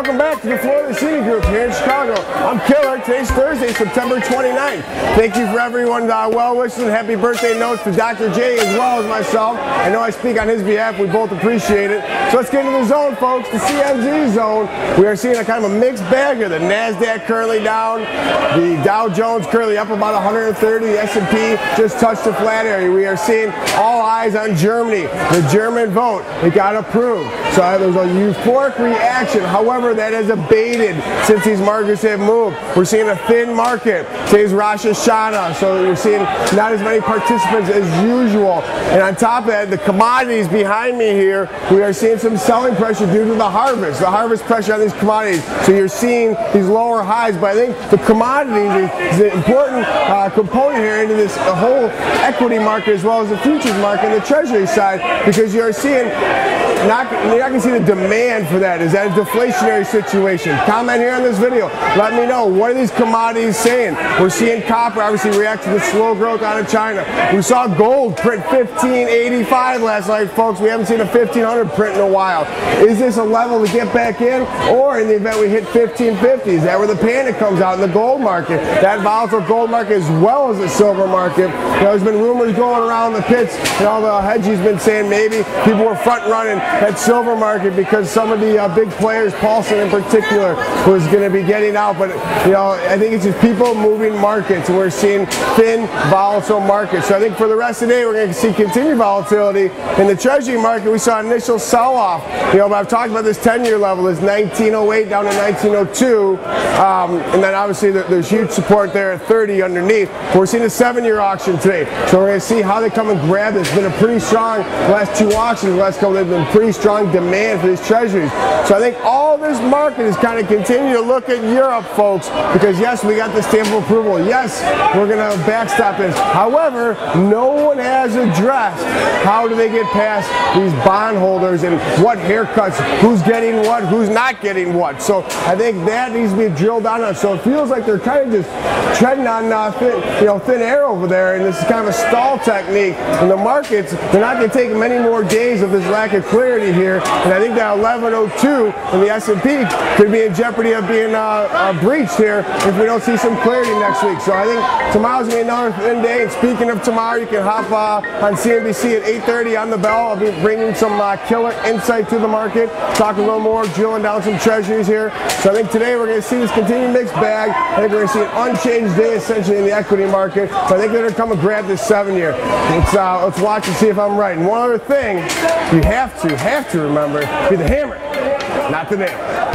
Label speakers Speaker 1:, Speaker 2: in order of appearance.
Speaker 1: Welcome back to the Florida City Group here in Chicago. I'm Killer. Today's Thursday, September 29th. Thank you for everyone's well wishes and happy birthday notes to Dr. J as well as myself. I know I speak on his behalf. We both appreciate it. So let's get into the zone, folks. The CMZ zone. We are seeing a kind of a mixed bag here. The NASDAQ currently down. The Dow Jones currently up about 130. The S&P just touched the flat area. We are seeing all eyes on Germany. The German vote, it got approved. So there's a euphoric reaction. However, that has abated since these markets have moved. We're seeing a thin market. Today's Rosh Hashanah, so we're seeing not as many participants as usual. And on top of that, the commodities behind me here, we are seeing some selling pressure due to the harvest pressure on these commodities. So you're seeing these lower highs, but I think the commodities is an important component here into this whole equity market as well as the futures market and the treasury side, because you're seeing you're not going to see the demand for that. Is that a deflationary situation? Comment here on this video. Let me know. What are these commodities saying? We're seeing copper obviously react to the slow growth out of China. We saw gold print 1585 last night, folks. We haven't seen a 1500 print in a while. Is this a level to get back in? Or in the event we hit 1550, is that where the panic comes out in the gold market? That volatile gold market as well as the silver market. You know, there's been rumors going around the pits, and all the hedgies been saying maybe people were front running that silver market because some of the big players, Paulson in particular, was going to be getting out. But you know, I think it's just people moving markets, and we're seeing thin, volatile markets. So I think for the rest of the day, we're going to see continued volatility in the treasury market. We saw initial sell-off. You know, but I've talked about this 10-year level is 1908 down to 1902, and then obviously there's huge support there at 30 underneath. We're seeing a 7-year auction today, so we're going to see how they come and grab this. It's been a pretty strong last two auctions. The last couple, they've been pretty strong demand for these treasuries. So I think all this market is kind of continue to look at Europe, folks, because yes, we got the stamp of approval. Yes, we're going to backstop this. However, no one has addressed how do they get past these bondholders and what haircuts, who's getting what, who's not getting what. So I think that needs to be drilled down on. So it feels like they're kind of just treading on thin air over there, and this is kind of a stall technique. And the markets, they're not going to take many more days of this lack of clarity here, and I think that 1102 in the S&P could be in jeopardy of being breached here if we don't see some clarity next week. So I think tomorrow's going to be another thin day, and speaking of tomorrow, you can hop on CNBC at 8:30 on the bell. I'll be bringing some killer insight to the market, talking a little more, drilling down some treasuries here. So I think today we're going to see this continued mixed bag. I think we're going to see an unchanged day essentially in the equity market, but I think they're going to come and grab this 7-year. Let's watch and see if I'm right. And one other thing, you have to remember, be the hammer, not the nail.